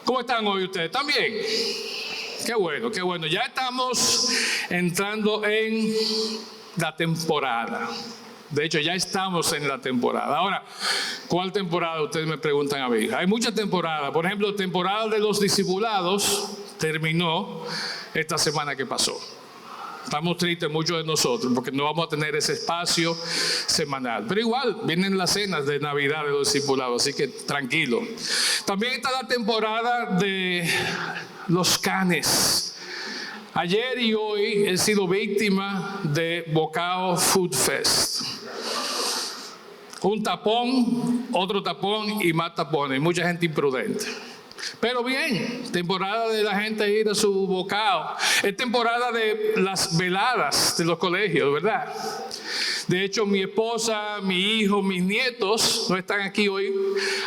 ¿Cómo están hoy ustedes? ¿Están bien? Qué bueno, qué bueno. Ya estamos entrando en la temporada. De hecho, ya estamos en la temporada. Ahora, ¿cuál temporada? Ustedes me preguntan a mí. Hay muchas temporadas. Por ejemplo, temporada de los discipulados terminó esta semana que pasó. Estamos tristes muchos de nosotros porque no vamos a tener ese espacio semanal. Pero igual, vienen las cenas de Navidad de los discipulados, así que tranquilo. También está la temporada de los canes. Ayer y hoy he sido víctima de Bocao Food Fest. Un tapón, otro tapón y más tapones. Mucha gente imprudente. Pero bien, temporada de la gente ir a su bocado. Es temporada de las veladas de los colegios, ¿verdad? De hecho, mi esposa, mi hijo, mis nietos no están aquí hoy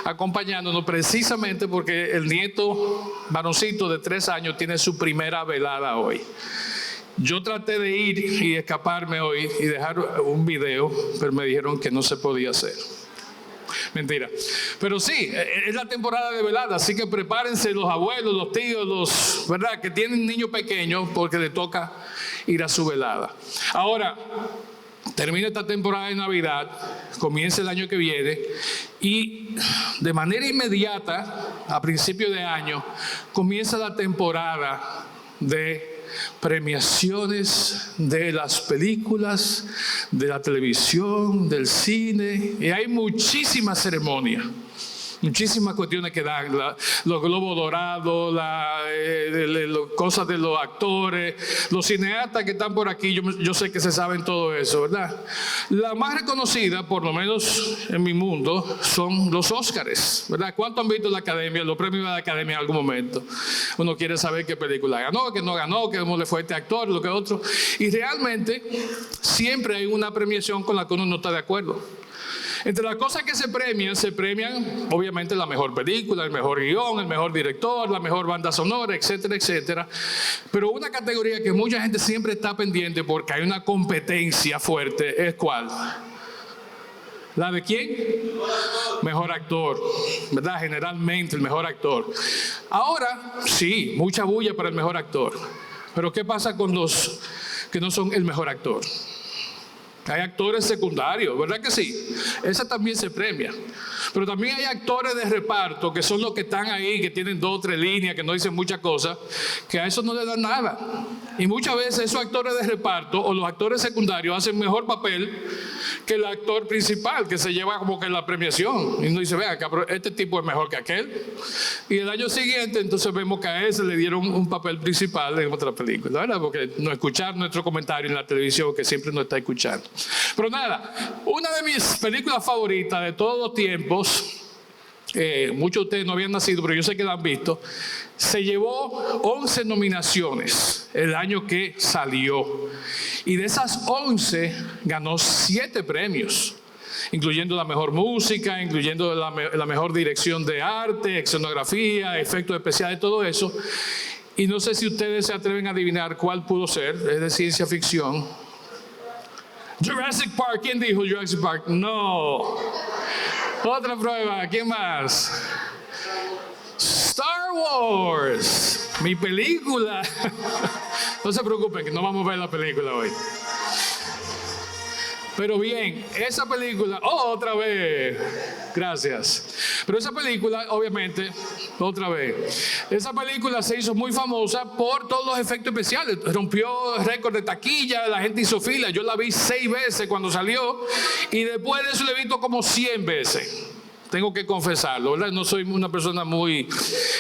acompañándonos precisamente porque el nieto varoncito de 3 años tiene su primera velada hoy. Yo traté de ir y escaparme hoy y dejar un video, pero me dijeron que no se podía hacer. Mentira. Pero sí, es la temporada de velada, así que prepárense los abuelos, los tíos, los, ¿verdad?, que tienen niños pequeños porque les toca ir a su velada. Ahora, termina esta temporada de Navidad, comienza el año que viene y de manera inmediata, a principio de año, comienza la temporada de premiaciones de las películas, de la televisión, del cine, y hay muchísimas ceremonias, muchísimas cuestiones que dan, los globos dorados, las cosas de los actores, los cineastas que están por aquí, yo sé que se saben todo eso, ¿verdad? La más reconocida, por lo menos en mi mundo, son los Óscares, ¿verdad? ¿Cuántos han visto la Academia, los premios de la Academia en algún momento? Uno quiere saber qué película ganó, qué no ganó, cómo le fue a este actor, lo que otro. Y realmente siempre hay una premiación con la que uno no está de acuerdo. Entre las cosas que se premian obviamente la mejor película, el mejor guión, el mejor director, la mejor banda sonora, etcétera, etcétera. Pero una categoría que mucha gente siempre está pendiente porque hay una competencia fuerte, ¿es cuál? ¿La de quién? Mejor actor, ¿verdad? Generalmente el mejor actor. Ahora, sí, mucha bulla para el mejor actor. Pero ¿qué pasa con los que no son el mejor actor? Hay actores secundarios, ¿verdad que sí? Esa también se premia. Pero también hay actores de reparto que son los que están ahí, que tienen 2 o 3 líneas, que no dicen muchas cosas, que a eso no le dan nada. Y muchas veces esos actores de reparto o los actores secundarios hacen mejor papel que el actor principal, que se lleva como que la premiación. Y uno dice, vea, este tipo es mejor que aquel. Y el año siguiente entonces vemos que a ese le dieron un papel principal en otra película, ¿verdad? Porque no escuchar nuestro comentario en la televisión, que siempre nos está escuchando. Pero nada, una de mis películas favoritas de todos los tiempos, muchos de ustedes no habían nacido, pero yo sé que la han visto, se llevó 11 nominaciones el año que salió. Y de esas 11 ganó 7 premios, incluyendo la mejor música, incluyendo la mejor dirección de arte, escenografía, efectos especiales, todo eso. Y no sé si ustedes se atreven a adivinar cuál pudo ser, es de ciencia ficción. Jurassic Park, ¿quién dijo Jurassic Park? No. Otra prueba, ¿quién más? Star Wars, mi película. No se preocupen, que no vamos a ver la película hoy. Pero bien, esa película, otra vez, gracias. Pero esa película, obviamente, otra vez, esa película se hizo muy famosa por todos los efectos especiales. Rompió récord de taquilla, la gente hizo fila. Yo la vi 6 veces cuando salió y después de eso la he visto como 100 veces. Tengo que confesarlo, ¿verdad? No soy una persona muy,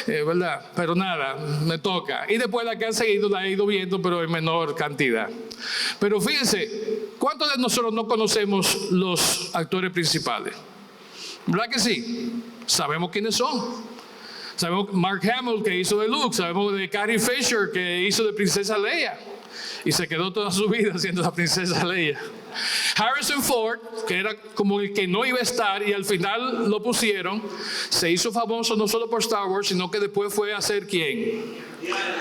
¿verdad? Pero nada, me toca. Y después la que han seguido la he ido viendo, pero en menor cantidad. Pero fíjense, ¿cuántos de nosotros no conocemos los actores principales? ¿Verdad que sí? Sabemos quiénes son. Sabemos Mark Hamill, que hizo de Luke. Sabemos de Carrie Fisher, que hizo de Princesa Leia. Y se quedó toda su vida siendo la Princesa Leia. Harrison Ford, que era como el que no iba a estar y al final lo pusieron, se hizo famoso no solo por Star Wars, sino que después fue a ser ¿quién?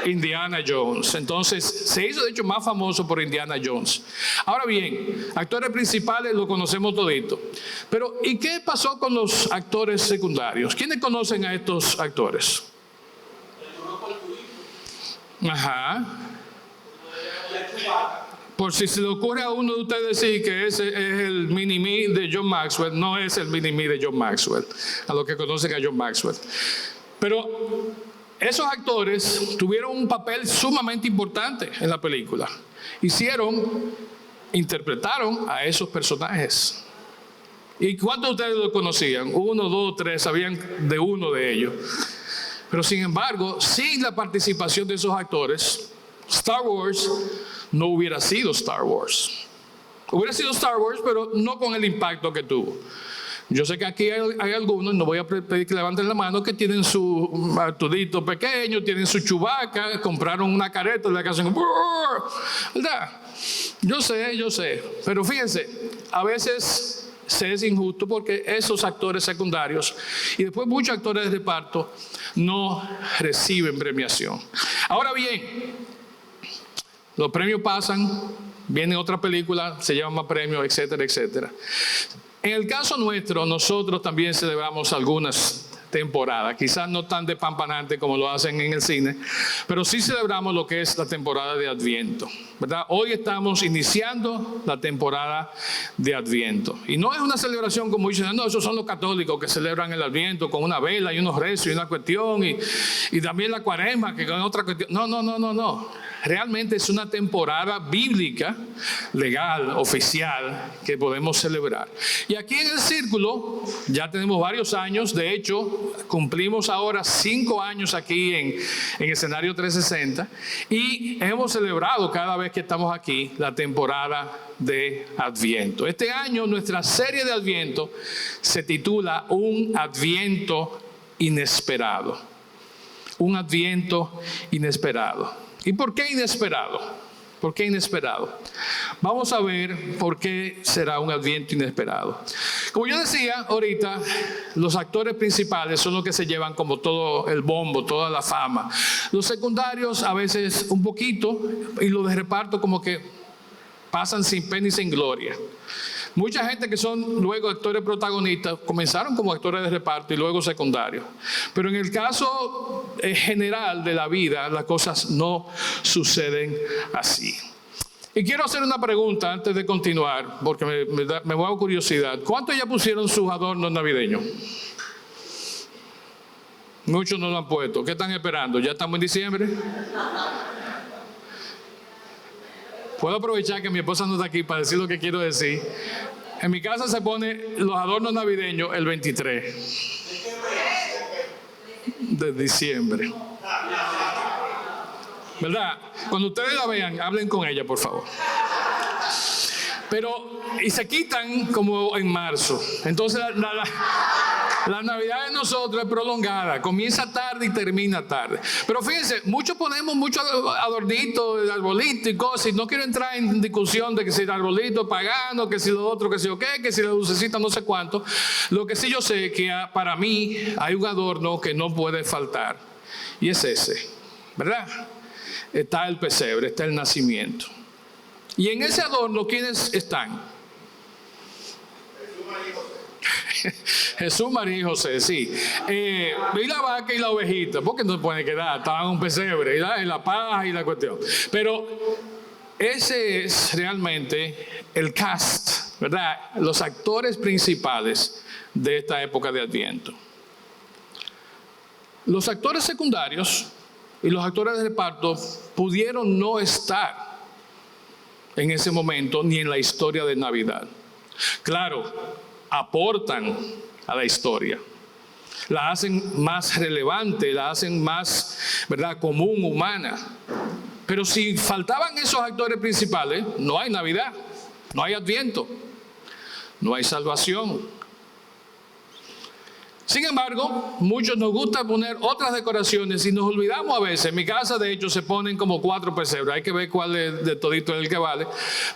Indiana Jones. Entonces se hizo de hecho más famoso por Indiana Jones. Ahora bien, actores principales lo conocemos todito. Pero ¿y qué pasó con los actores secundarios? ¿Quiénes conocen a estos actores? Ajá. Por si se le ocurre a uno de ustedes decir que ese es el mini-me de John Maxwell, no es el mini-me de John Maxwell, a los que conocen a John Maxwell. Pero esos actores tuvieron un papel sumamente importante en la película. Interpretaron a esos personajes. ¿Y cuántos de ustedes lo conocían? 1, 2, 3, sabían de uno de ellos. Pero sin embargo, sin la participación de esos actores, Star Wars no hubiera sido Star Wars. Hubiera sido Star Wars, pero no con el impacto que tuvo. Yo sé que aquí hay algunos, no voy a pedir que levanten la mano, que tienen su Arturito pequeño, tienen su Chewbacca, compraron una careta de la que hacen, ¿verdad? Yo sé, pero fíjense, a veces se es injusto porque esos actores secundarios y después muchos actores de reparto no reciben premiación. Ahora bien, los premios pasan, viene otra película, se llama más premios, etcétera, etcétera. En el caso nuestro, nosotros también celebramos algunas temporadas, quizás no tan despampanante como lo hacen en el cine, pero sí celebramos lo que es la temporada de Adviento, ¿verdad? Hoy estamos iniciando la temporada de Adviento. Y no es una celebración como dicen, no, esos son los católicos que celebran el Adviento con una vela y unos rezos y una cuestión, y también la Cuaresma, que con otra cuestión. No. Realmente es una temporada bíblica, legal, oficial, que podemos celebrar. Y aquí en el Círculo ya tenemos varios años, de hecho, cumplimos ahora 5 años aquí en Escenario 360 y hemos celebrado cada vez que estamos aquí la temporada de Adviento. Este año nuestra serie de Adviento se titula Un Adviento Inesperado. Un Adviento Inesperado. ¿Y por qué inesperado? ¿Por qué inesperado? Vamos a ver por qué será un Adviento inesperado. Como yo decía ahorita, los actores principales son los que se llevan como todo el bombo, toda la fama. Los secundarios a veces un poquito y los de reparto como que pasan sin pena y sin gloria. Mucha gente que son luego actores protagonistas comenzaron como actores de reparto y luego secundarios. Pero en el caso general de la vida, las cosas no suceden así. Y quiero hacer una pregunta antes de continuar, porque me da curiosidad. ¿Cuántos ya pusieron sus adornos navideños? Muchos no lo han puesto. ¿Qué están esperando? ¿Ya estamos en diciembre? Puedo aprovechar que mi esposa no está aquí para decir lo que quiero decir. En mi casa se pone los adornos navideños el 23 de diciembre. ¿Verdad? Cuando ustedes la vean, hablen con ella, por favor. Y se quitan como en marzo. Entonces la Navidad de nosotros es prolongada, comienza tarde y termina tarde. Pero fíjense, muchos ponemos muchos adornitos, arbolitos y cosas, y no quiero entrar en discusión de que si el arbolito pagano, que si lo otro, que si o qué, que si la lucecita no sé cuánto. Lo que sí yo sé es que para mí hay un adorno que no puede faltar, y es ese, ¿verdad? Está el pesebre, está el nacimiento. Y en ese adorno, ¿quiénes están? Jesús, María y José, sí. Y la vaca y la ovejita, porque no se puede quedar, estaban en un pesebre, y la paja y la cuestión. Pero ese es realmente el cast, ¿verdad? Los actores principales de esta época de Adviento. Los actores secundarios y los actores de reparto pudieron no estar en ese momento ni en la historia de Navidad. Claro, aportan a la historia, la hacen más relevante, la hacen más, ¿verdad?, común, humana. Pero si faltaban esos actores principales, no hay Navidad, no hay Adviento, no hay salvación. Sin embargo, muchos nos gusta poner otras decoraciones y nos olvidamos a veces. En mi casa, de hecho, se ponen como 4 pesebres. Hay que ver cuál de todito es el que vale.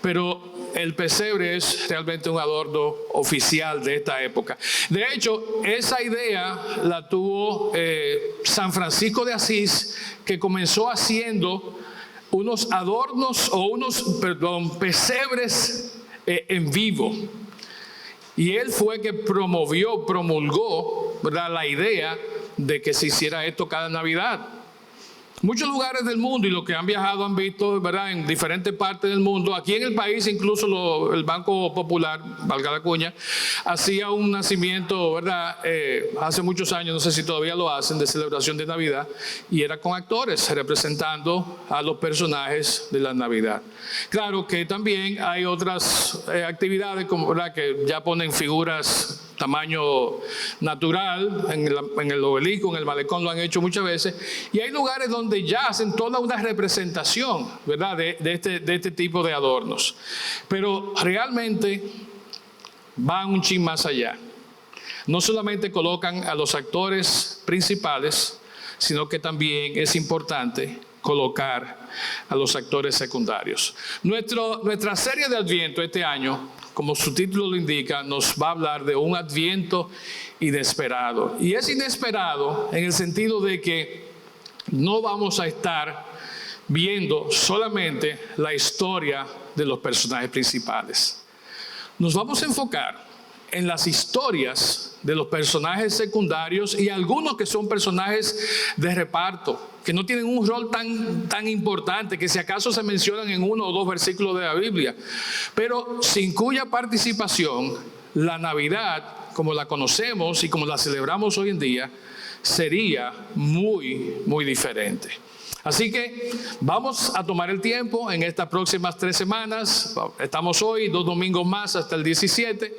Pero el pesebre es realmente un adorno oficial de esta época. De hecho, esa idea la tuvo San Francisco de Asís, que comenzó haciendo unos adornos pesebres en vivo. Y él fue que promulgó, ¿verdad?, la idea de que se hiciera esto cada Navidad. Muchos lugares del mundo, y los que han viajado han visto, ¿verdad?, en diferentes partes del mundo. Aquí en el país, incluso el Banco Popular, valga la cuña, hacía un nacimiento, ¿verdad?, hace muchos años, no sé si todavía lo hacen, de celebración de Navidad, y era con actores representando a los personajes de la Navidad. Claro que también hay otras actividades, como, ¿verdad?, que ya ponen figuras tamaño natural, en el obelisco, en el malecón lo han hecho muchas veces, y hay lugares donde ya hacen toda una representación, ¿verdad?, de este tipo de adornos. Pero realmente van un chin más allá. No solamente colocan a los actores principales, sino que también es importante colocar a los actores secundarios. Nuestra serie de Adviento este año, como su título lo indica, nos va a hablar de un Adviento inesperado. Y es inesperado en el sentido de que no vamos a estar viendo solamente la historia de los personajes principales. Nos vamos a enfocar en las historias de los personajes secundarios y algunos que son personajes de reparto, que no tienen un rol tan importante, que si acaso se mencionan en 1 o 2 versículos de la Biblia, pero sin cuya participación la Navidad, como la conocemos y como la celebramos hoy en día, sería muy, muy diferente. Así que vamos a tomar el tiempo en estas próximas 3 semanas. Estamos hoy, 2 domingos más hasta el 17,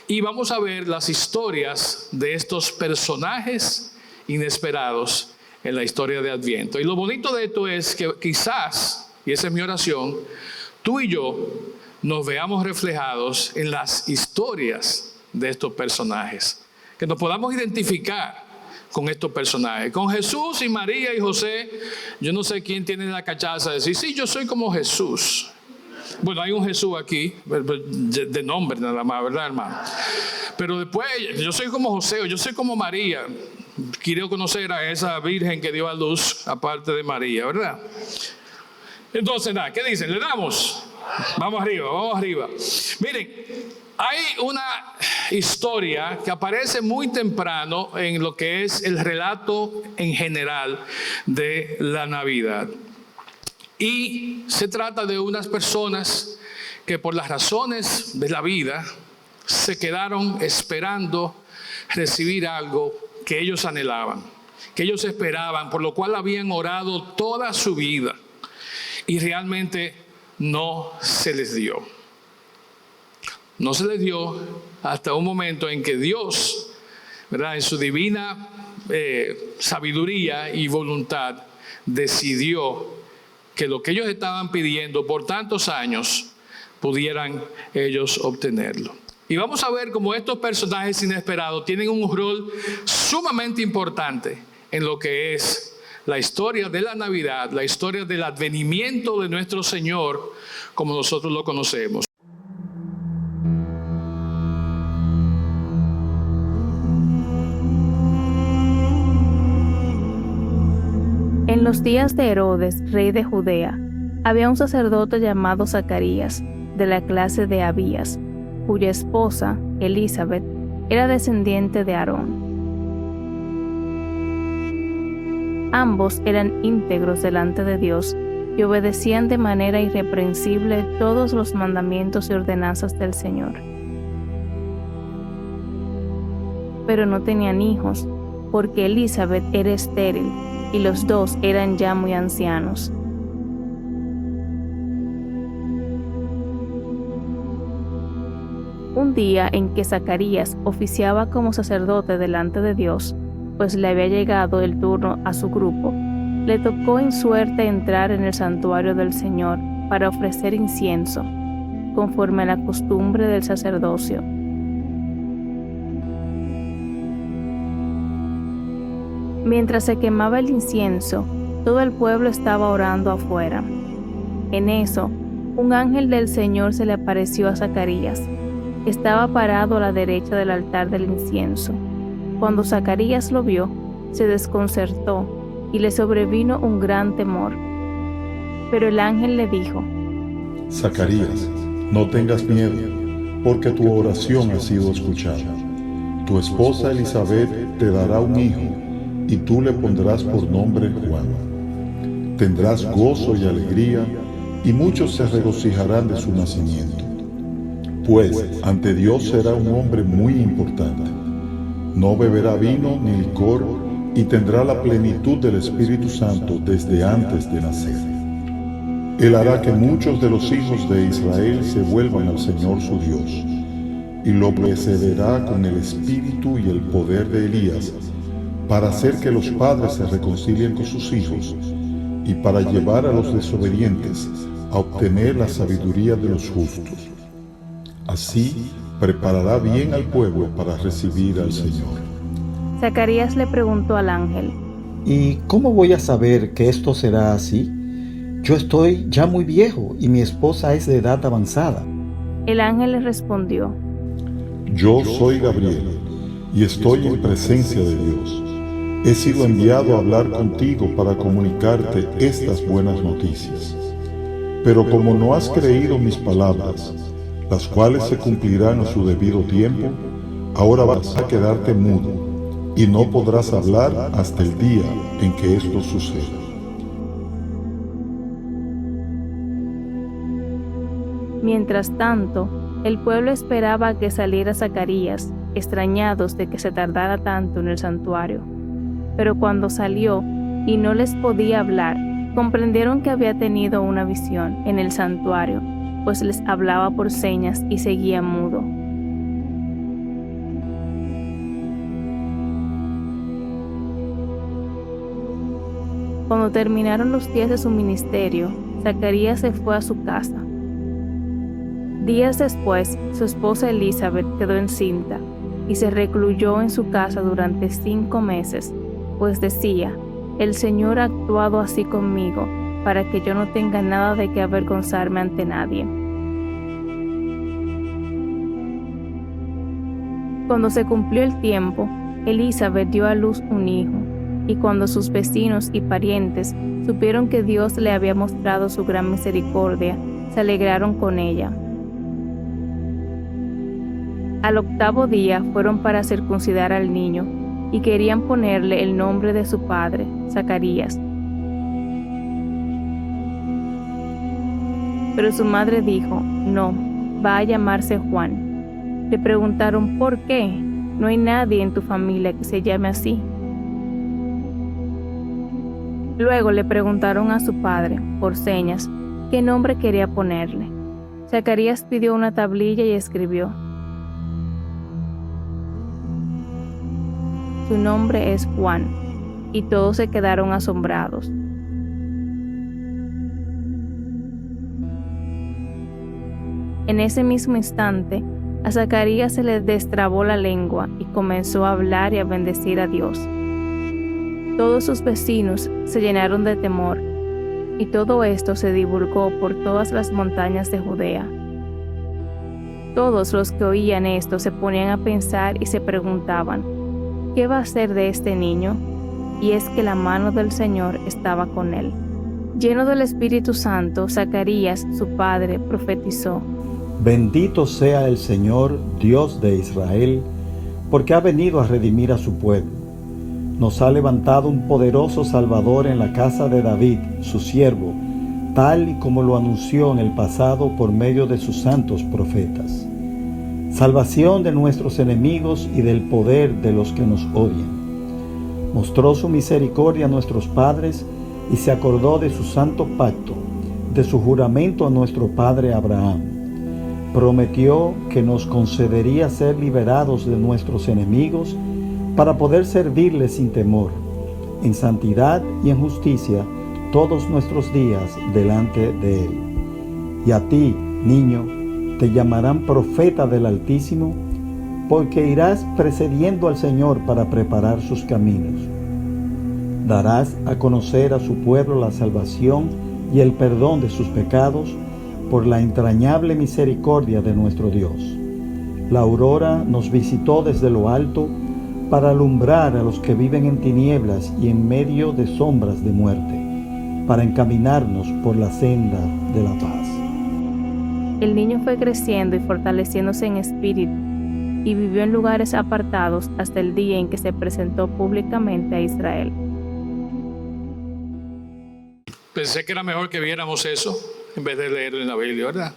y vamos a ver las historias de estos personajes inesperados en la historia de Adviento. Y lo bonito de esto es que quizás, y esa es mi oración, tú y yo nos veamos reflejados en las historias de estos personajes, que nos podamos identificar con estos personajes. Con Jesús y María y José, yo no sé quién tiene la cachaza de decir, sí, yo soy como Jesús. Bueno, hay un Jesús aquí, de nombre nada más, ¿verdad, hermano? Pero después, yo soy como José, o yo soy como María. Quiero conocer a esa virgen que dio a luz, aparte de María, ¿verdad? Entonces, nada, ¿qué dicen? ¿Le damos? Vamos arriba. Miren, hay una historia que aparece muy temprano en lo que es el relato en general de la Navidad. Y se trata de unas personas que por las razones de la vida se quedaron esperando recibir algo que ellos anhelaban, que ellos esperaban, por lo cual habían orado toda su vida y realmente no se les dio. No se les dio hasta un momento en que Dios, ¿verdad?, en su divina sabiduría y voluntad, decidió que lo que ellos estaban pidiendo por tantos años pudieran ellos obtenerlo. Y vamos a ver cómo estos personajes inesperados tienen un rol sumamente importante en lo que es la historia de la Navidad, la historia del advenimiento de nuestro Señor, como nosotros lo conocemos. En los días de Herodes, rey de Judea, había un sacerdote llamado Zacarías, de la clase de Abías, cuya esposa, Elizabeth, era descendiente de Aarón. Ambos eran íntegros delante de Dios y obedecían de manera irreprensible todos los mandamientos y ordenanzas del Señor. Pero no tenían hijos, porque Elizabeth era estéril, y los dos eran ya muy ancianos. Un día en que Zacarías oficiaba como sacerdote delante de Dios, pues le había llegado el turno a su grupo, le tocó en suerte entrar en el santuario del Señor para ofrecer incienso, conforme a la costumbre del sacerdocio. Mientras se quemaba el incienso, todo el pueblo estaba orando afuera. En eso, un ángel del Señor se le apareció a Zacarías. Estaba parado a la derecha del altar del incienso. Cuando Zacarías lo vio, se desconcertó y le sobrevino un gran temor. Pero el ángel le dijo: Zacarías, no tengas miedo, porque tu oración ha sido escuchada. Tu esposa Elizabeth te dará un hijo, y tú le pondrás por nombre Juan. tendrás gozo y alegría, y muchos se regocijarán de su nacimiento. Pues ante Dios será un hombre muy importante. No beberá vino ni licor, y tendrá la plenitud del Espíritu Santo desde antes de nacer. Él hará que muchos de los hijos de Israel se vuelvan al Señor su Dios, y lo precederá con el espíritu y el poder de Elías, para hacer que los padres se reconcilien con sus hijos, y para llevar a los desobedientes a obtener la sabiduría de los justos. Así preparará bien al pueblo para recibir al Señor. Zacarías le preguntó al ángel: ¿Y cómo voy a saber que esto será así? Yo estoy ya muy viejo y mi esposa es de edad avanzada. El ángel le respondió: Yo soy Gabriel, y estoy en presencia de Dios. He sido enviado a hablar contigo para comunicarte estas buenas noticias. Pero como no has creído mis palabras, las cuales se cumplirán a su debido tiempo, ahora vas a quedarte mudo, y no podrás hablar hasta el día en que esto suceda. Mientras tanto, el pueblo esperaba que saliera Zacarías, extrañados de que se tardara tanto en el santuario. Pero cuando salió y no les podía hablar, comprendieron que había tenido una visión en el santuario, pues les hablaba por señas y seguía mudo. Cuando terminaron los días de su ministerio, Zacarías se fue a su casa. Días después, su esposa Elizabeth quedó encinta y se recluyó en su casa durante 5 meses, pues decía: el Señor ha actuado así conmigo, para que yo no tenga nada de qué avergonzarme ante nadie. Cuando se cumplió el tiempo, Elizabeth dio a luz un hijo, y cuando sus vecinos y parientes supieron que Dios le había mostrado su gran misericordia, se alegraron con ella. Al 8º día fueron para circuncidar al niño, y querían ponerle el nombre de su padre, Zacarías. Pero su madre dijo: no, va a llamarse Juan. Le preguntaron: ¿por qué? No hay nadie en tu familia que se llame así. Luego le preguntaron a su padre, por señas, qué nombre quería ponerle. Zacarías pidió una tablilla y escribió: su nombre es Juan, y todos se quedaron asombrados. En ese mismo instante, a Zacarías se le destrabó la lengua y comenzó a hablar y a bendecir a Dios. Todos sus vecinos se llenaron de temor, y todo esto se divulgó por todas las montañas de Judea. Todos los que oían esto se ponían a pensar y se preguntaban: ¿qué va a hacer de este niño? Y es que la mano del Señor estaba con él. Lleno del Espíritu Santo, Zacarías, su padre, profetizó: Bendito sea el Señor, Dios de Israel, porque ha venido a redimir a su pueblo. Nos ha levantado un poderoso Salvador en la casa de David, su siervo, tal y como lo anunció en el pasado por medio de sus santos profetas. Salvación de nuestros enemigos y del poder de los que nos odian. Mostró su misericordia a nuestros padres y se acordó de su santo pacto, de su juramento a nuestro padre Abraham. Prometió que nos concedería ser liberados de nuestros enemigos para poder servirle sin temor, en santidad y en justicia todos nuestros días delante de Él. Y a ti, niño, te llamarán profeta del Altísimo, porque irás precediendo al Señor para preparar sus caminos. Darás a conocer a su pueblo la salvación y el perdón de sus pecados por la entrañable misericordia de nuestro Dios. La aurora nos visitó desde lo alto para alumbrar a los que viven en tinieblas y en medio de sombras de muerte, para encaminarnos por la senda de la paz. El niño fue creciendo y fortaleciéndose en espíritu, y vivió en lugares apartados hasta el día en que se presentó públicamente a Israel. pensé que era mejor que viéramos eso en vez de leerlo en la Biblia, ¿verdad?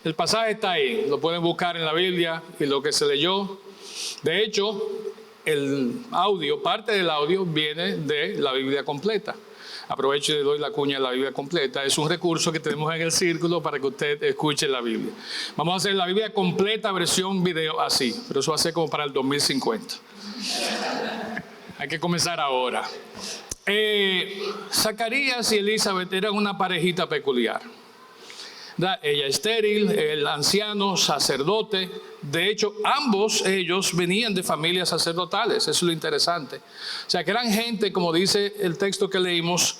El pasaje está ahí, lo pueden buscar en la Biblia y lo que se leyó. De hecho, el audio, parte del audio viene de la Biblia completa. Aprovecho y le doy la cuña a la Biblia completa. Es un recurso que tenemos en el círculo para que usted escuche la Biblia. Vamos a hacer la Biblia completa, versión video, así. Pero eso va a ser como para el 2050. Hay que comenzar ahora. Zacarías y Elizabeth eran una parejita peculiar. Ella estéril, el anciano sacerdote. De hecho, ambos ellos venían de familias sacerdotales. Eso es lo interesante. O sea, que eran gente, como dice el texto que leímos,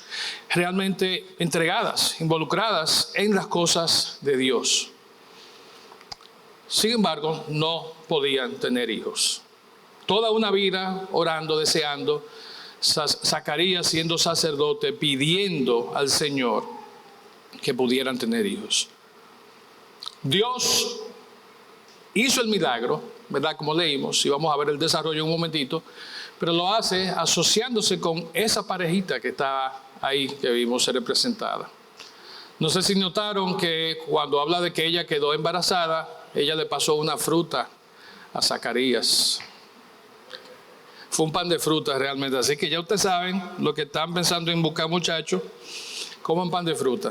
realmente entregadas, involucradas en las cosas de Dios. Sin embargo, no podían tener hijos. Toda una vida orando, deseando, Zacarías siendo sacerdote, pidiendo al Señor que pudieran tener hijos. Dios hizo el milagro, ¿verdad? Como leímos, y vamos a ver el desarrollo en un momentito, pero lo hace asociándose con esa parejita que estaba ahí, que vimos ser representada. No sé si notaron que cuando habla de que ella quedó embarazada, ella le pasó una fruta a Zacarías. Fue un pan de fruta realmente, así que ya ustedes saben, lo que están pensando en buscar muchachos, coman pan de fruta.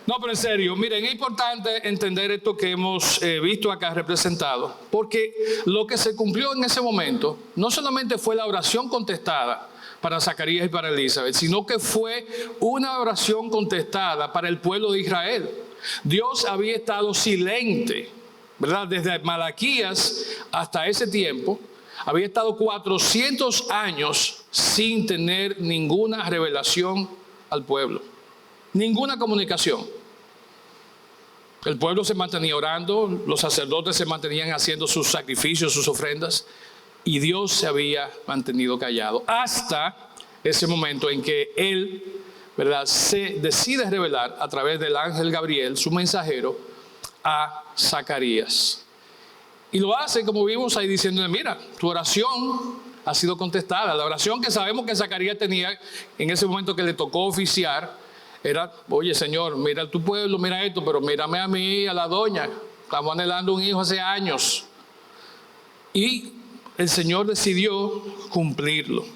No, pero en serio, miren, es importante entender esto que hemos visto acá representado, porque lo que se cumplió en ese momento no solamente fue la oración contestada para Zacarías y para Elizabeth, sino que fue una oración contestada para el pueblo de Israel. Dios había estado silente, ¿verdad? Desde Malaquías hasta ese tiempo, había estado 400 años sin tener ninguna revelación al pueblo. Ninguna comunicación. El pueblo se mantenía orando, los sacerdotes se mantenían haciendo sus sacrificios, sus ofrendas, y Dios se había mantenido callado hasta ese momento en que Él, ¿verdad?, se decide revelar a través del ángel Gabriel, su mensajero, a Zacarías. Y lo hace, como vimos ahí, diciéndole: mira, tu oración ha sido contestada. La oración que sabemos que Zacarías tenía en ese momento que le tocó oficiar era: oye, Señor, mira tu pueblo, mira esto, pero mírame a mí, a la doña. Estamos anhelando un hijo hace años. Y el Señor decidió cumplirlo.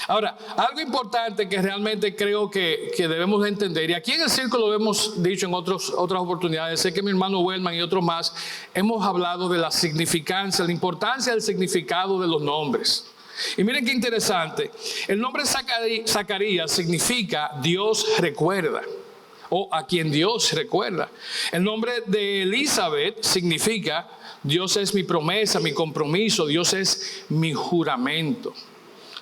Ahora, algo importante que realmente creo que debemos de entender, y aquí en el círculo lo hemos dicho en otras oportunidades, sé que mi hermano Wellman y otros más hemos hablado de la significancia, la importancia del significado de los nombres. Y miren qué interesante, el nombre Zacarías significa Dios recuerda, o a quien Dios recuerda. El nombre de Elizabeth significa Dios es mi promesa, mi compromiso, Dios es mi juramento.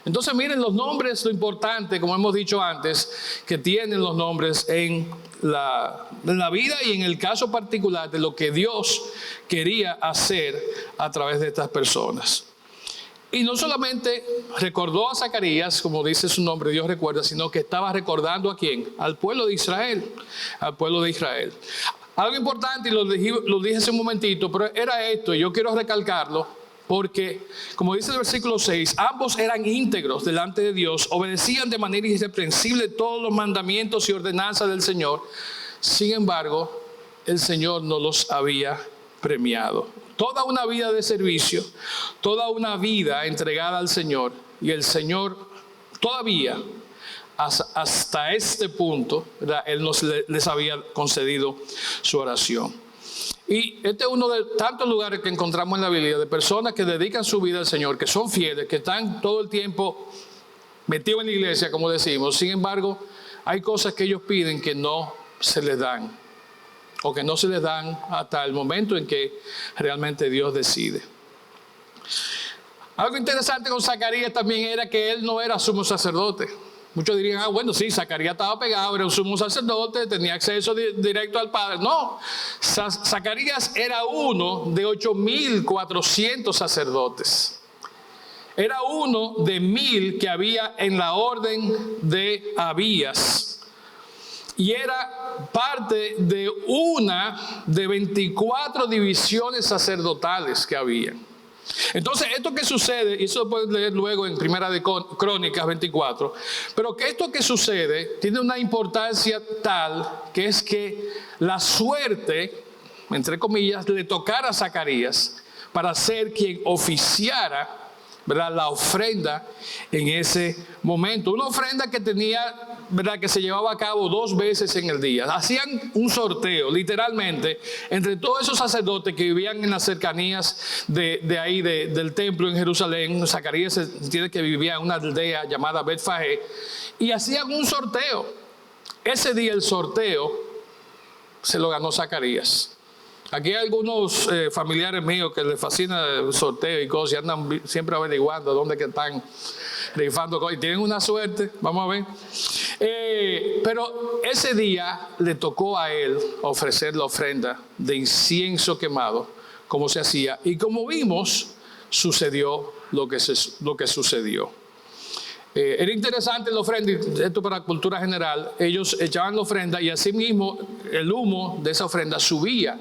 Entonces miren los nombres, lo importante, como hemos dicho antes, que tienen los nombres en la vida y en el caso particular de lo que Dios quería hacer a través de estas personas. Y no solamente recordó a Zacarías, como dice su nombre, Dios recuerda, sino que estaba recordando ¿a quién? Al pueblo de Israel, al pueblo de Israel. Algo importante, y lo dije hace un momentito, pero era esto, y yo quiero recalcarlo, porque, como dice el versículo 6, ambos eran íntegros delante de Dios, obedecían de manera irreprensible todos los mandamientos y ordenanzas del Señor. Sin embargo, el Señor no los había premiado. Toda una vida de servicio, toda una vida entregada al Señor, y el Señor todavía, hasta este punto, ¿verdad?, Él les había concedido su oración. Y este es uno de tantos lugares que encontramos en la Biblia de personas que dedican su vida al Señor, que son fieles, que están todo el tiempo metidos en la iglesia, como decimos. Sin embargo, hay cosas que ellos piden que no se les dan, o que no se les dan hasta el momento en que realmente Dios decide. Algo interesante con Zacarías también era que él no era sumo sacerdote. Muchos dirían: bueno, sí, Zacarías estaba pegado, era un sumo sacerdote, tenía acceso directo al Padre. No, Zacarías era uno de 8,400 sacerdotes. Era uno de 1,000 que había en la orden de Abías. Y era parte de una de 24 divisiones sacerdotales que había. Entonces, esto que sucede, y eso lo pueden leer luego en Primera de Crónicas 24, pero que esto que sucede tiene una importancia tal que es que la suerte, entre comillas, le tocara a Zacarías para ser quien oficiara, ¿verdad?, la ofrenda en ese momento. Una ofrenda que tenía, ¿verdad?, que se llevaba a cabo 2 veces en el día. Hacían un sorteo, literalmente, entre todos esos sacerdotes que vivían en las cercanías de ahí, del templo en Jerusalén. Zacarías se entiende que vivía en una aldea llamada Betfagé, y hacían un sorteo. Ese día el sorteo se lo ganó Zacarías. Aquí hay algunos familiares míos que les fascina el sorteo y cosas, y andan siempre averiguando dónde que están rifando cosas, y tienen una suerte, vamos a ver. Pero ese día le tocó a él ofrecer la ofrenda de incienso quemado, como se hacía, y como vimos, sucedió lo que sucedió. Era interesante la ofrenda, y esto para cultura general. Ellos echaban la ofrenda y así mismo el humo de esa ofrenda subía,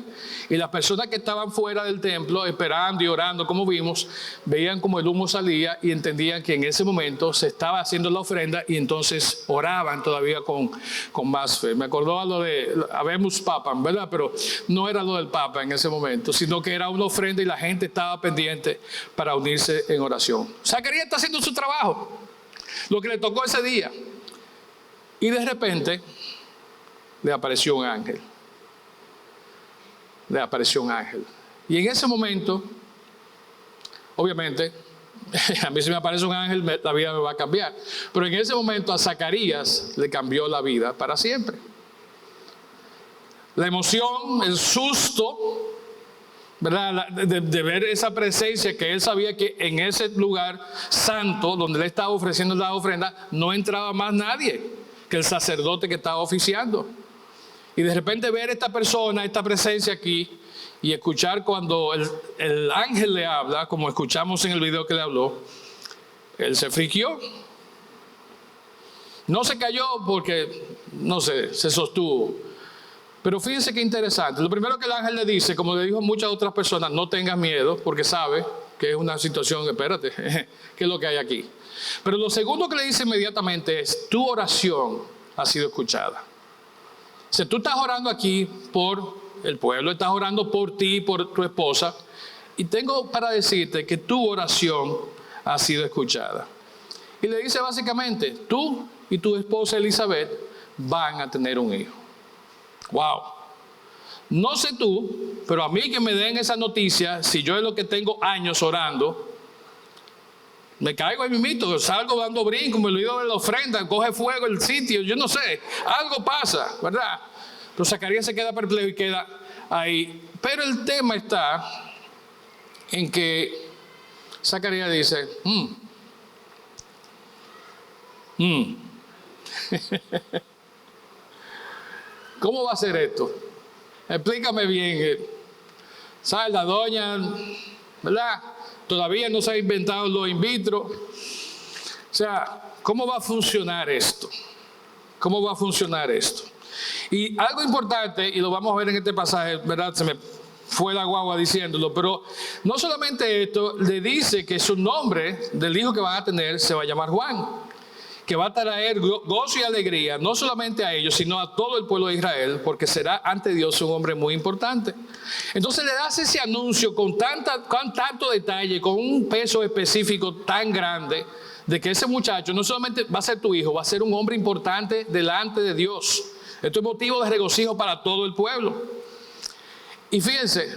y las personas que estaban fuera del templo esperando y orando, como vimos, veían como el humo salía y entendían que en ese momento se estaba haciendo la ofrenda, y entonces oraban todavía con más fe. Me acordó a lo de Habemus Papam, ¿verdad? Pero no era lo del Papa en ese momento, sino que era una ofrenda y la gente estaba pendiente para unirse en oración. Zacarías está haciendo su trabajo, lo que le tocó ese día, y de repente le apareció un ángel. Y en ese momento, obviamente, a mí si me aparece un ángel, la vida me va a cambiar, pero en ese momento a Zacarías le cambió la vida para siempre. La emoción, el susto, ¿verdad?, de ver esa presencia, que él sabía que en ese lugar santo donde él estaba ofreciendo la ofrenda no entraba más nadie que el sacerdote que estaba oficiando. Y de repente ver esta persona, esta presencia aquí, y escuchar cuando el ángel le habla, como escuchamos en el video que le habló, él se friquió. No se cayó porque, no sé, se sostuvo. Pero fíjense qué interesante. Lo primero que el ángel le dice, como le dijo a muchas otras personas, no tengas miedo, porque sabe que es una situación, espérate, ¿qué es lo que hay aquí? Pero lo segundo que le dice inmediatamente es, tu oración ha sido escuchada. O sea, tú estás orando aquí por el pueblo, estás orando por ti, por tu esposa, y tengo para decirte que tu oración ha sido escuchada. Y le dice básicamente, tú y tu esposa Elizabeth van a tener un hijo. Wow. No sé tú, pero a mí que me den esa noticia, si yo es lo que tengo años orando, me caigo ahí mismito, salgo dando brinco, me olvido de la ofrenda, coge fuego el sitio, yo no sé, algo pasa, ¿verdad? Pero Zacarías se queda perplejo y queda ahí. Pero el tema está en que Zacarías dice, ¿cómo va a ser esto? Explícame bien. ¿Sabes? La doña, ¿verdad? Todavía no se ha inventado lo in vitro. O sea, ¿cómo va a funcionar esto? ¿Cómo va a funcionar esto? Y algo importante, y lo vamos a ver en este pasaje, ¿verdad? Se me fue la guagua diciéndolo, pero no solamente esto, le dice que su nombre del hijo que van a tener se va a llamar Juan, que va a traer gozo y alegría, no solamente a ellos, sino a todo el pueblo de Israel, porque será ante Dios un hombre muy importante. Entonces le das ese anuncio con tanto detalle, con un peso específico tan grande, de que ese muchacho no solamente va a ser tu hijo, va a ser un hombre importante delante de Dios. Esto es motivo de regocijo para todo el pueblo. Y fíjense,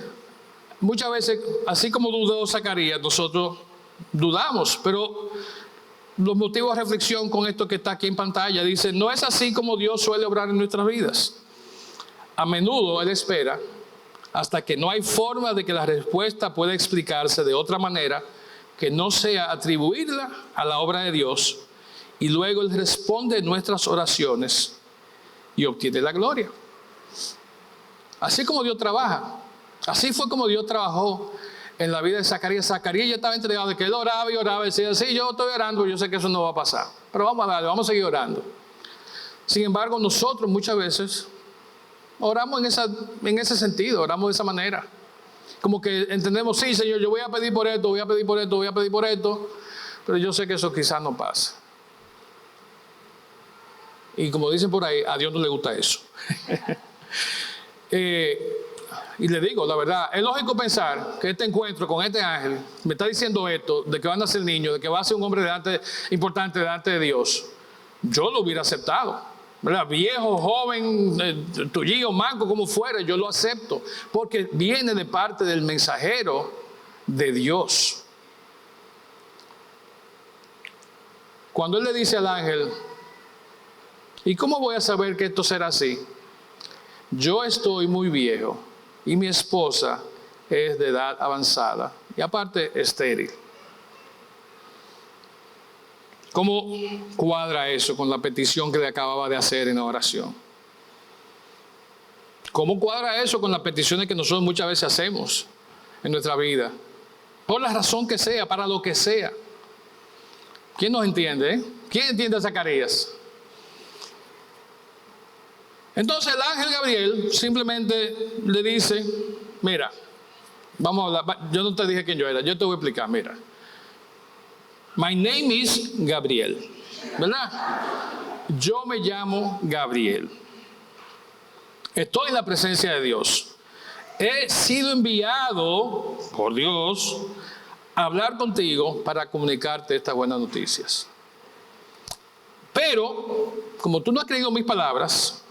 muchas veces, así como dudó Zacarías, nosotros dudamos, pero los motivos de reflexión con esto que está aquí en pantalla, dice, no es así como Dios suele obrar en nuestras vidas. A menudo Él espera hasta que no hay forma de que la respuesta pueda explicarse de otra manera que no sea atribuirla a la obra de Dios, y luego Él responde nuestras oraciones y obtiene la gloria. Así como Dios trabaja. Así fue como Dios trabajó en la vida de Zacarías. Zacarías ya estaba entregado, de que él oraba y oraba y decía, sí, yo estoy orando, yo sé que eso no va a pasar, pero vamos a darle, vamos a seguir orando. Sin embargo, nosotros muchas veces oramos en ese sentido, oramos de esa manera. Como que entendemos, sí, Señor, yo voy a pedir por esto, voy a pedir por esto, voy a pedir por esto, pero yo sé que eso quizás no pasa. Y como dicen por ahí, a Dios no le gusta eso. Y le digo, la verdad, es lógico pensar que este encuentro con este ángel me está diciendo esto, de que van a ser niños, de que va a ser un hombre importante delante de Dios. Yo lo hubiera aceptado, ¿verdad? Viejo, joven, tullillo, manco, como fuera, yo lo acepto, porque viene de parte del mensajero de Dios. Cuando él le dice al ángel, ¿y cómo voy a saber que esto será así? Yo estoy muy viejo y mi esposa es de edad avanzada y aparte estéril. ¿Cómo cuadra eso con la petición que le acababa de hacer en la oración? ¿Cómo cuadra eso con las peticiones que nosotros muchas veces hacemos en nuestra vida? Por la razón que sea, para lo que sea. ¿Quién nos entiende? ¿Quién entiende a Zacarías? Entonces el ángel Gabriel simplemente le dice, mira, vamos a hablar, yo no te dije quién yo era, yo te voy a explicar, mira. My name is Gabriel, ¿verdad? Yo me llamo Gabriel. Estoy en la presencia de Dios. He sido enviado por Dios a hablar contigo para comunicarte estas buenas noticias. Pero, como tú no has creído mis palabras,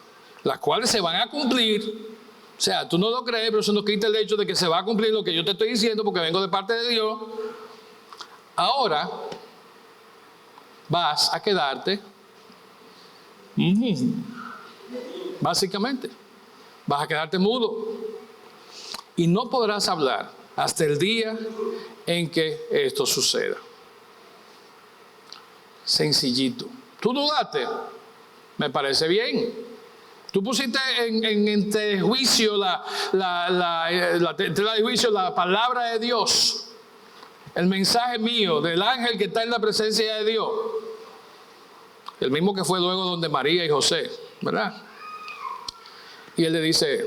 las cuales se van a cumplir, o sea, tú no lo crees, pero eso no quita el hecho de que se va a cumplir lo que yo te estoy diciendo porque vengo de parte de Dios. Ahora vas a quedarte, básicamente, vas a quedarte mudo y no podrás hablar hasta el día en que esto suceda. Sencillito. ¿Tú dudaste? Me parece bien. Tú pusiste en juicio la palabra de Dios, el mensaje mío del ángel que está en la presencia de Dios, el mismo que fue luego donde María y José, ¿verdad? Y él le dice,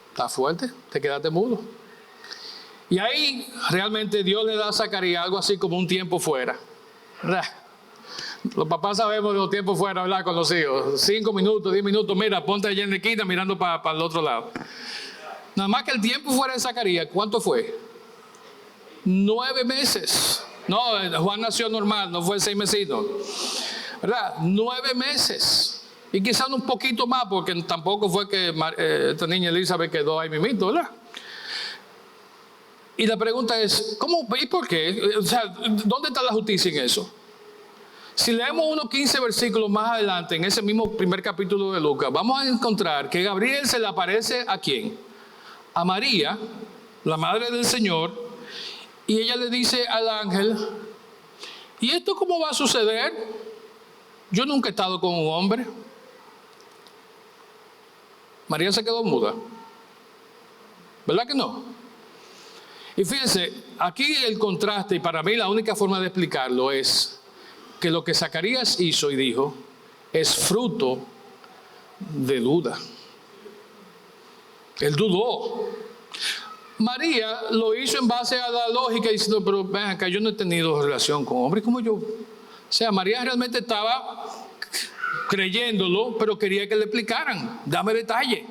¿estás fuerte? ¿Te quedaste mudo? Y ahí realmente Dios le da a Zacarías algo así como un tiempo fuera, ¿verdad? Los papás sabemos de los tiempos fuera, ¿verdad? Con los hijos. 5 minutos, 10 minutos, mira, ponte allá en la esquina mirando para el otro lado. Nada más que el tiempo fuera de Zacarías, ¿cuánto fue? 9 meses. No, Juan nació normal, no fue 6 mesitos, ¿verdad? 9 meses. Y quizás un poquito más, porque tampoco fue que esta niña Elizabeth quedó ahí mismito, ¿verdad? Y la pregunta es, ¿cómo y por qué? O sea, ¿dónde está la justicia en eso? Si leemos unos 15 versículos más adelante, en ese mismo primer capítulo de Lucas, vamos a encontrar que Gabriel se le aparece ¿a quién? A María, la madre del Señor, y ella le dice al ángel, ¿y esto cómo va a suceder? Yo nunca he estado con un hombre. María se quedó muda. ¿Verdad que no? Y fíjense, aquí el contraste, y para mí la única forma de explicarlo es que lo que Zacarías hizo y dijo es fruto de duda. Él dudó. María lo hizo en base a la lógica diciendo, pero ven acá, yo no he tenido relación con hombres como yo. O sea, María realmente estaba creyéndolo, pero quería que le explicaran. Dame detalle.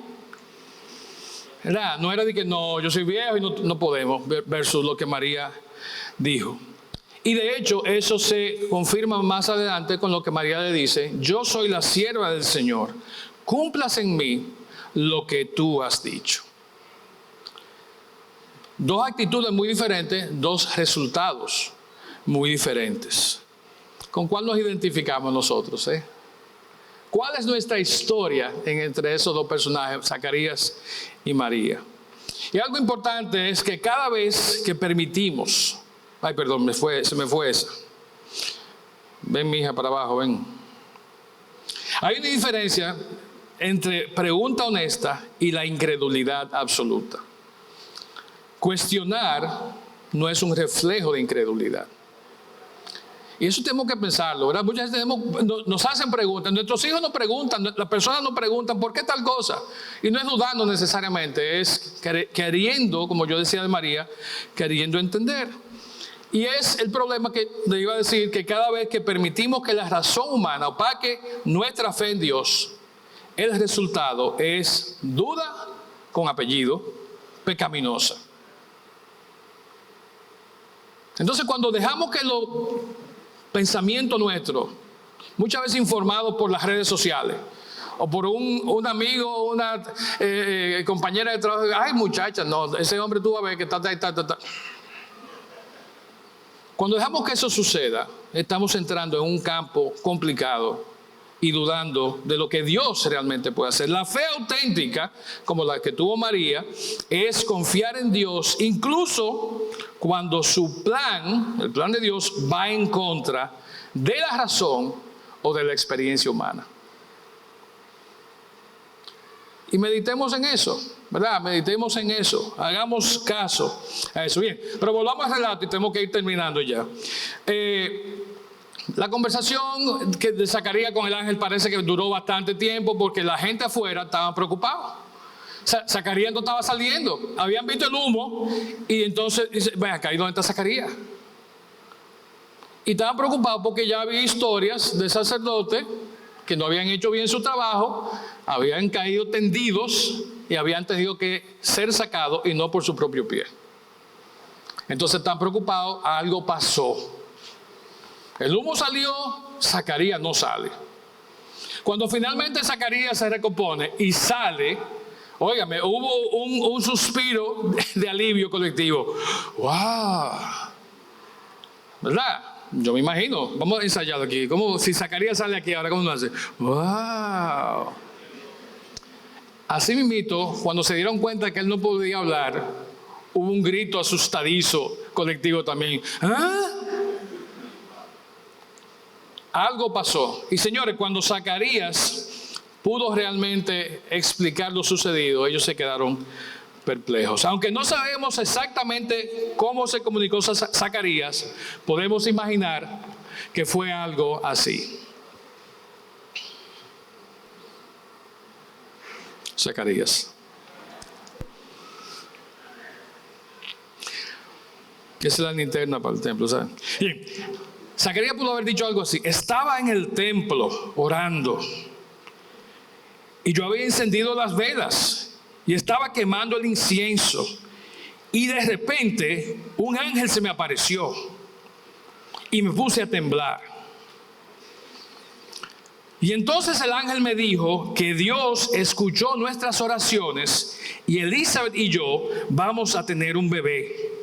¿Verdad? No era de que no, yo soy viejo y no podemos, versus lo que María dijo. Y de hecho eso se confirma más adelante con lo que María le dice, yo soy la sierva del Señor, cumplas en mí lo que tú has dicho. 2 actitudes muy diferentes, 2 resultados muy diferentes. ¿Con cuál nos identificamos nosotros? ¿Cuál es nuestra historia entre esos 2 personajes, Zacarías y María? Y algo importante es que cada vez que permitimos, ay, perdón, se me fue esa. Ven, mi hija, para abajo, ven. Hay una diferencia entre pregunta honesta y la incredulidad absoluta. Cuestionar no es un reflejo de incredulidad. Y eso tenemos que pensarlo, ¿verdad? Muchas veces nos hacen preguntas, nuestros hijos nos preguntan, las personas nos preguntan, ¿por qué tal cosa? Y no es dudando necesariamente, es queriendo, como yo decía de María, queriendo entender. Y es el problema que le iba a decir, que cada vez que permitimos que la razón humana opaque nuestra fe en Dios, el resultado es duda con apellido, pecaminosa. Entonces, cuando dejamos que los pensamientos nuestros, muchas veces informados por las redes sociales, o por un amigo, una compañera de trabajo, ay muchacha, no, ese hombre tú vas a ver que está. Cuando dejamos que eso suceda, estamos entrando en un campo complicado y dudando de lo que Dios realmente puede hacer. La fe auténtica, como la que tuvo María, es confiar en Dios, incluso cuando su plan, el plan de Dios, va en contra de la razón o de la experiencia humana. Y meditemos en eso, ¿verdad? Meditemos en eso, hagamos caso a eso. Bien, pero volvamos al relato y tenemos que ir terminando ya. La conversación de Zacarías con el ángel parece que duró bastante tiempo porque la gente afuera estaba preocupada. Zacarías no estaba saliendo, habían visto el humo y entonces dice, ven acá, ¿y dónde está Zacarías? Y estaban preocupados porque ya había historias de sacerdotes que no habían hecho bien su trabajo, habían caído tendidos y habían tenido que ser sacados y no por su propio pie. Entonces están preocupados, algo pasó. El humo salió, Zacarías no sale. Cuando finalmente Zacarías se recompone y sale, óigame, hubo un suspiro de alivio colectivo. ¡Wow! ¿Verdad? Yo me imagino, vamos a ensayar aquí, como si Zacarías sale aquí ahora, ¿cómo lo hace? ¡Wow! Así mismito, cuando se dieron cuenta que él no podía hablar, hubo un grito asustadizo colectivo también. ¿Ah? Algo pasó. Y señores, cuando Zacarías pudo realmente explicar lo sucedido, ellos se quedaron perplejos. Aunque no sabemos exactamente cómo se comunicó Zacarías, podemos imaginar que fue algo así. Zacarías. Esa es la linterna para el templo, ¿sabes? Bien. Zacarías pudo haber dicho algo así: estaba en el templo orando y yo había encendido las velas y estaba quemando el incienso y de repente un ángel se me apareció y me puse a temblar. Y entonces el ángel me dijo que Dios escuchó nuestras oraciones y Elizabeth y yo vamos a tener un bebé.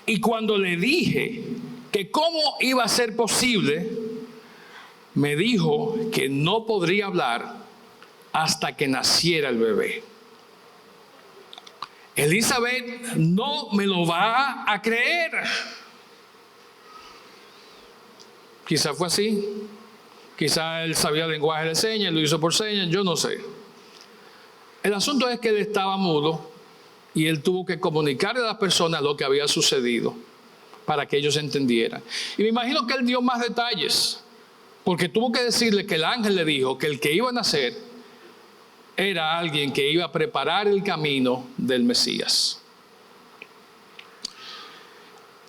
Y cuando le dije que cómo iba a ser posible, me dijo que no podría hablar hasta que naciera el bebé. Elizabeth no me lo va a creer. Quizá fue así. Quizá él sabía lenguaje de señas, lo hizo por señas, yo no sé. El asunto es que él estaba mudo y él tuvo que comunicarle a las personas lo que había sucedido para que ellos entendieran. Y me imagino que él dio más detalles, porque tuvo que decirle que el ángel le dijo que el que iba a nacer era alguien que iba a preparar el camino del Mesías.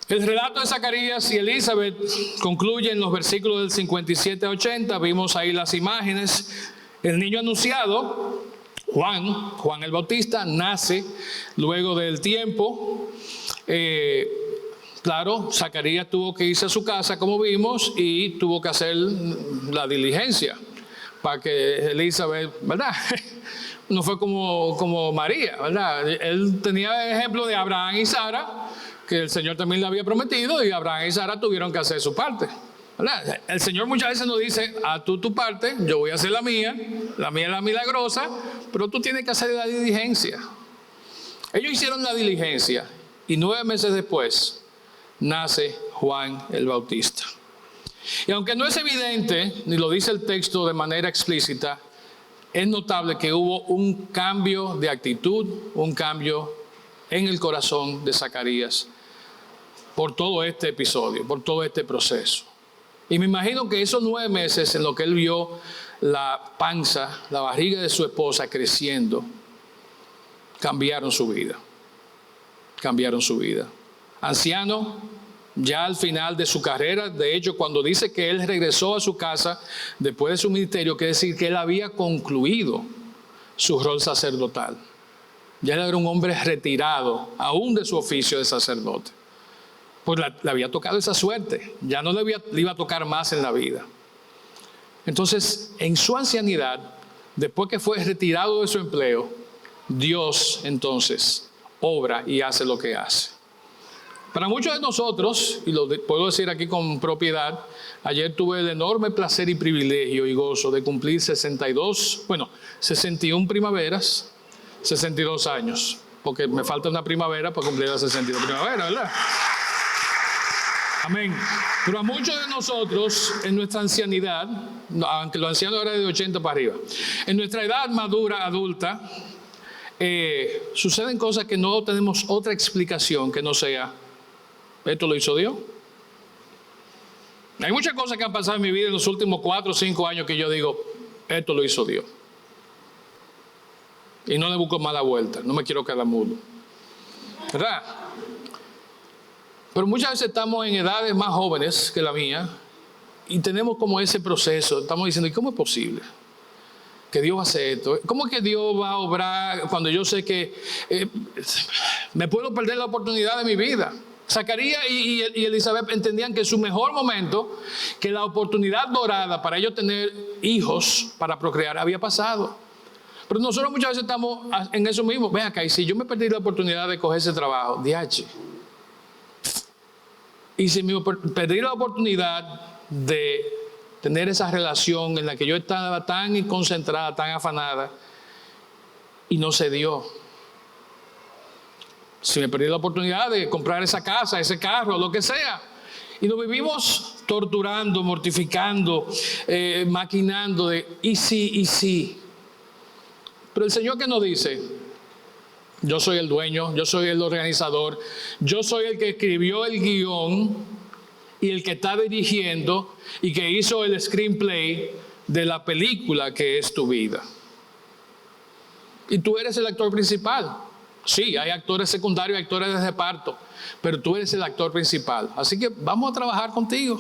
El relato de Zacarías y Elizabeth concluye en los versículos del 57 a 80. Vimos ahí las imágenes. El niño anunciado, Juan el Bautista, nace luego del tiempo. Claro, Zacarías tuvo que irse a su casa, como vimos, y tuvo que hacer la diligencia para que Elizabeth, ¿verdad? No fue como María, ¿verdad? Él tenía el ejemplo de Abraham y Sara, que el Señor también le había prometido, y Abraham y Sara tuvieron que hacer su parte, ¿verdad? El Señor muchas veces nos dice: haz tú tu parte, yo voy a hacer la mía es la milagrosa, pero tú tienes que hacer la diligencia. Ellos hicieron la diligencia y 9 meses después nace Juan el Bautista. Y aunque no es evidente, ni lo dice el texto de manera explícita, es notable que hubo un cambio de actitud, un cambio en el corazón de Zacarías por todo este episodio, por todo este proceso. Y me imagino que esos 9 meses en lo que él vio la panza, la barriga de su esposa creciendo, cambiaron su vida. Cambiaron su vida. Anciano, ya al final de su carrera, de hecho, cuando dice que él regresó a su casa después de su ministerio, quiere decir que él había concluido su rol sacerdotal. Ya él era un hombre retirado, aún de su oficio de sacerdote. Pues le había tocado esa suerte, ya no le iba a tocar más en la vida. Entonces, en su ancianidad, después que fue retirado de su empleo, Dios entonces obra y hace lo que hace. Para muchos de nosotros, y lo puedo decir aquí con propiedad, ayer tuve el enorme placer y privilegio y gozo de cumplir 61 primaveras, 62 años, porque me falta una primavera para cumplir las 62 primaveras, ¿verdad? Amén. Pero a muchos de nosotros, en nuestra ancianidad, aunque los ancianos eran de 80 para arriba, en nuestra edad madura, adulta, suceden cosas que no tenemos otra explicación que no sea, esto lo hizo Dios. Hay muchas cosas que han pasado en mi vida en los últimos 4 o 5 años que yo digo, esto lo hizo Dios. Y no le busco mala vuelta, no me quiero quedar mudo, ¿verdad? Pero muchas veces estamos en edades más jóvenes que la mía y tenemos como ese proceso, estamos diciendo, ¿y cómo es posible que Dios va a hacer esto? ¿Cómo es que Dios va a obrar cuando yo sé que me puedo perder la oportunidad de mi vida? Zacarías y Elizabeth entendían que su mejor momento, que la oportunidad dorada para ellos tener hijos, para procrear, había pasado. Pero nosotros muchas veces estamos en eso mismo. Ven acá, y si yo me perdí la oportunidad de coger ese trabajo, DH, y si me perdí la oportunidad de tener esa relación en la que yo estaba tan concentrada, tan afanada, y no se dio. Si me perdí la oportunidad de comprar esa casa, ese carro, lo que sea. Y nos vivimos torturando, mortificando, maquinando de y sí. Pero el Señor, ¿qué nos dice? Yo soy el dueño, yo soy el organizador, yo soy el que escribió el guión y el que está dirigiendo y que hizo el screenplay de la película que es tu vida. Y tú eres el actor principal. Sí, hay actores secundarios, actores de reparto, pero tú eres el actor principal. Así que vamos a trabajar contigo.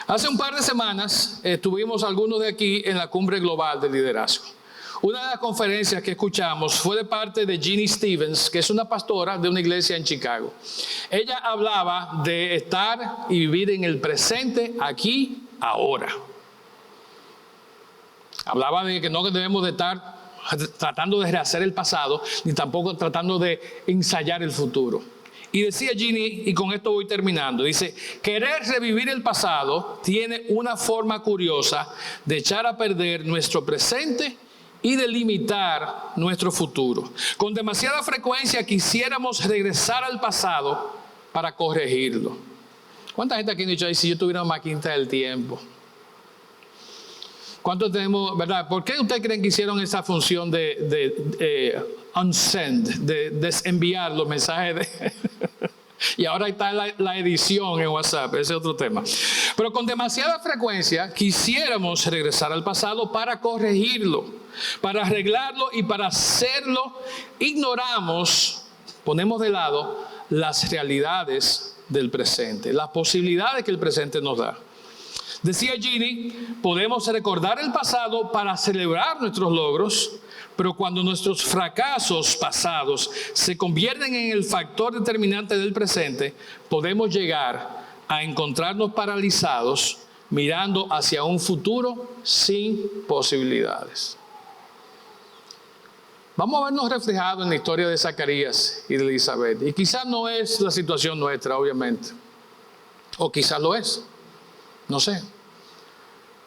Hace un par de semanas estuvimos algunos de aquí en la Cumbre Global de Liderazgo. Una de las conferencias que escuchamos fue de parte de Ginny Stevens, que es una pastora de una iglesia en Chicago. Ella hablaba de estar y vivir en el presente, aquí, ahora. Hablaba de que no debemos de estar tratando de rehacer el pasado, ni tampoco tratando de ensayar el futuro. Y decía Ginny, y con esto voy terminando, dice, querer revivir el pasado tiene una forma curiosa de echar a perder nuestro presente y de limitar nuestro futuro. Con demasiada frecuencia quisiéramos regresar al pasado para corregirlo. ¿Cuánta gente aquí ha dicho, si yo tuviera una maquinita del tiempo? ¿Cuántos tenemos, verdad? ¿Por qué ustedes creen que hicieron esa función de unsend, de desenviar los mensajes? Y ahora está la edición en WhatsApp, ese es otro tema. Pero con demasiada frecuencia quisiéramos regresar al pasado para corregirlo, para arreglarlo y para hacerlo. Ignoramos, ponemos de lado las realidades del presente, las posibilidades que el presente nos da. Decía Ginny, podemos recordar el pasado para celebrar nuestros logros, pero cuando nuestros fracasos pasados se convierten en el factor determinante del presente, podemos llegar a encontrarnos paralizados mirando hacia un futuro sin posibilidades. Vamos a vernos reflejados en la historia de Zacarías y de Elizabeth. Y quizás no es la situación nuestra, obviamente. O quizás lo es. No sé.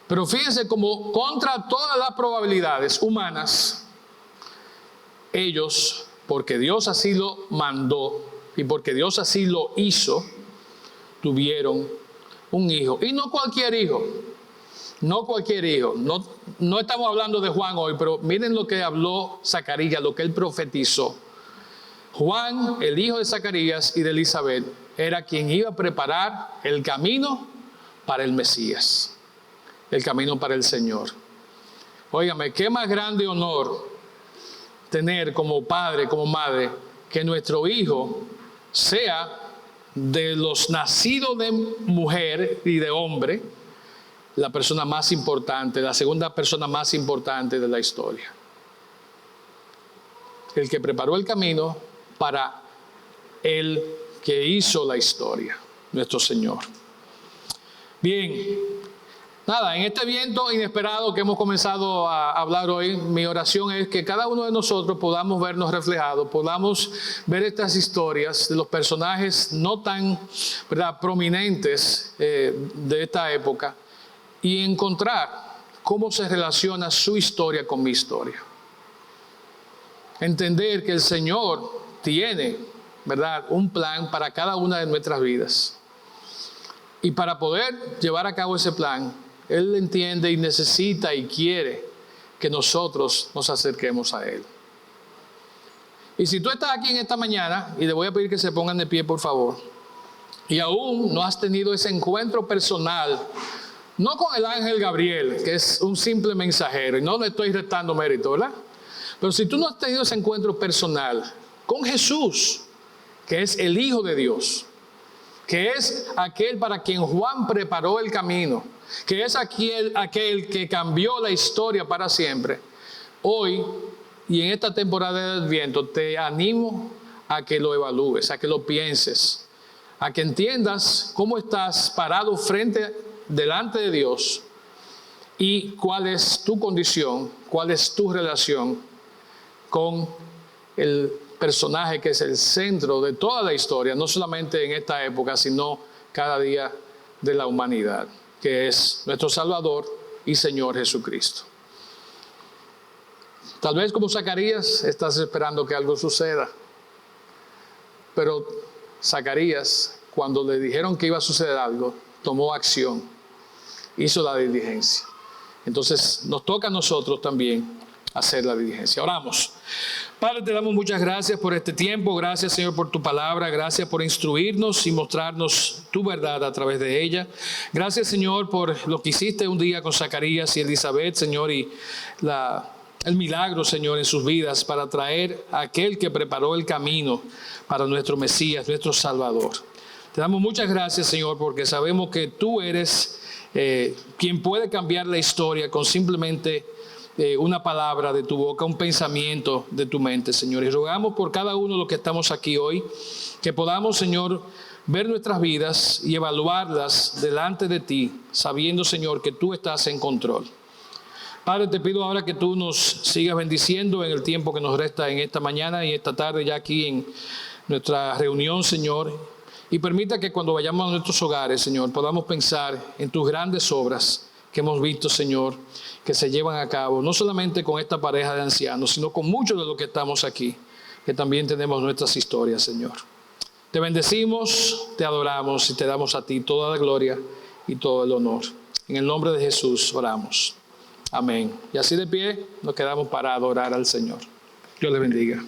Pero fíjense como contra todas las probabilidades humanas, ellos, porque Dios así lo mandó y porque Dios así lo hizo, tuvieron un hijo. Y no cualquier hijo. No cualquier hijo. No estamos hablando de Juan hoy, pero miren lo que habló Zacarías, lo que él profetizó. Juan, el hijo de Zacarías y de Elizabeth, era quien iba a preparar el camino para el Mesías, el camino para el Señor. Óigame, qué más grande honor tener como padre, como madre, que nuestro hijo sea de los nacidos de mujer y de hombre, la persona más importante, la segunda persona más importante de la historia. El que preparó el camino para el que hizo la historia, nuestro Señor. Bien, nada, en este viento inesperado que hemos comenzado a hablar hoy, mi oración es que cada uno de nosotros podamos vernos reflejados, podamos ver estas historias de los personajes no tan, ¿verdad?, prominentes de esta época, y encontrar cómo se relaciona su historia con mi historia. Entender que el Señor tiene, ¿verdad?, un plan para cada una de nuestras vidas. Y para poder llevar a cabo ese plan, Él entiende y necesita y quiere que nosotros nos acerquemos a Él. Y si tú estás aquí en esta mañana, y le voy a pedir que se pongan de pie, por favor, y aún no has tenido ese encuentro personal, no con el ángel Gabriel, que es un simple mensajero, y no le estoy restando mérito, ¿verdad? Pero si tú no has tenido ese encuentro personal con Jesús, que es el Hijo de Dios, que es aquel para quien Juan preparó el camino, que es aquel que cambió la historia para siempre, hoy y en esta temporada de Adviento te animo a que lo evalúes, a que lo pienses, a que entiendas cómo estás parado delante de Dios y cuál es tu condición, cuál es tu relación con el personaje que es el centro de toda la historia, no solamente en esta época, sino cada día de la humanidad, que es nuestro Salvador y Señor Jesucristo. Tal vez como Zacarías estás esperando que algo suceda, pero Zacarías, cuando le dijeron que iba a suceder algo, tomó acción, hizo la diligencia. Entonces nos toca a nosotros también hacer la diligencia. Oramos. Padre, te damos muchas gracias por este tiempo. Gracias, Señor, por tu palabra. Gracias por instruirnos y mostrarnos tu verdad a través de ella. Gracias, Señor, por lo que hiciste un día con Zacarías y Elizabeth, Señor, y el milagro, Señor, en sus vidas para traer a aquel que preparó el camino para nuestro Mesías, nuestro Salvador. Te damos muchas gracias, Señor, porque sabemos que tú eres quien puede cambiar la historia con simplemente una palabra de tu boca, un pensamiento de tu mente, Señor. Y rogamos por cada uno de los que estamos aquí hoy, que podamos, Señor, ver nuestras vidas y evaluarlas delante de ti, sabiendo, Señor, que tú estás en control. Padre, te pido ahora que tú nos sigas bendiciendo en el tiempo que nos resta en esta mañana y esta tarde ya aquí en nuestra reunión, Señor. Y permita que cuando vayamos a nuestros hogares, Señor, podamos pensar en tus grandes obras que hemos visto, Señor, que se llevan a cabo, no solamente con esta pareja de ancianos, sino con muchos de los que estamos aquí, que también tenemos nuestras historias, Señor. Te bendecimos, te adoramos y te damos a ti toda la gloria y todo el honor. En el nombre de Jesús oramos. Amén. Y así de pie nos quedamos para adorar al Señor. Dios le bendiga.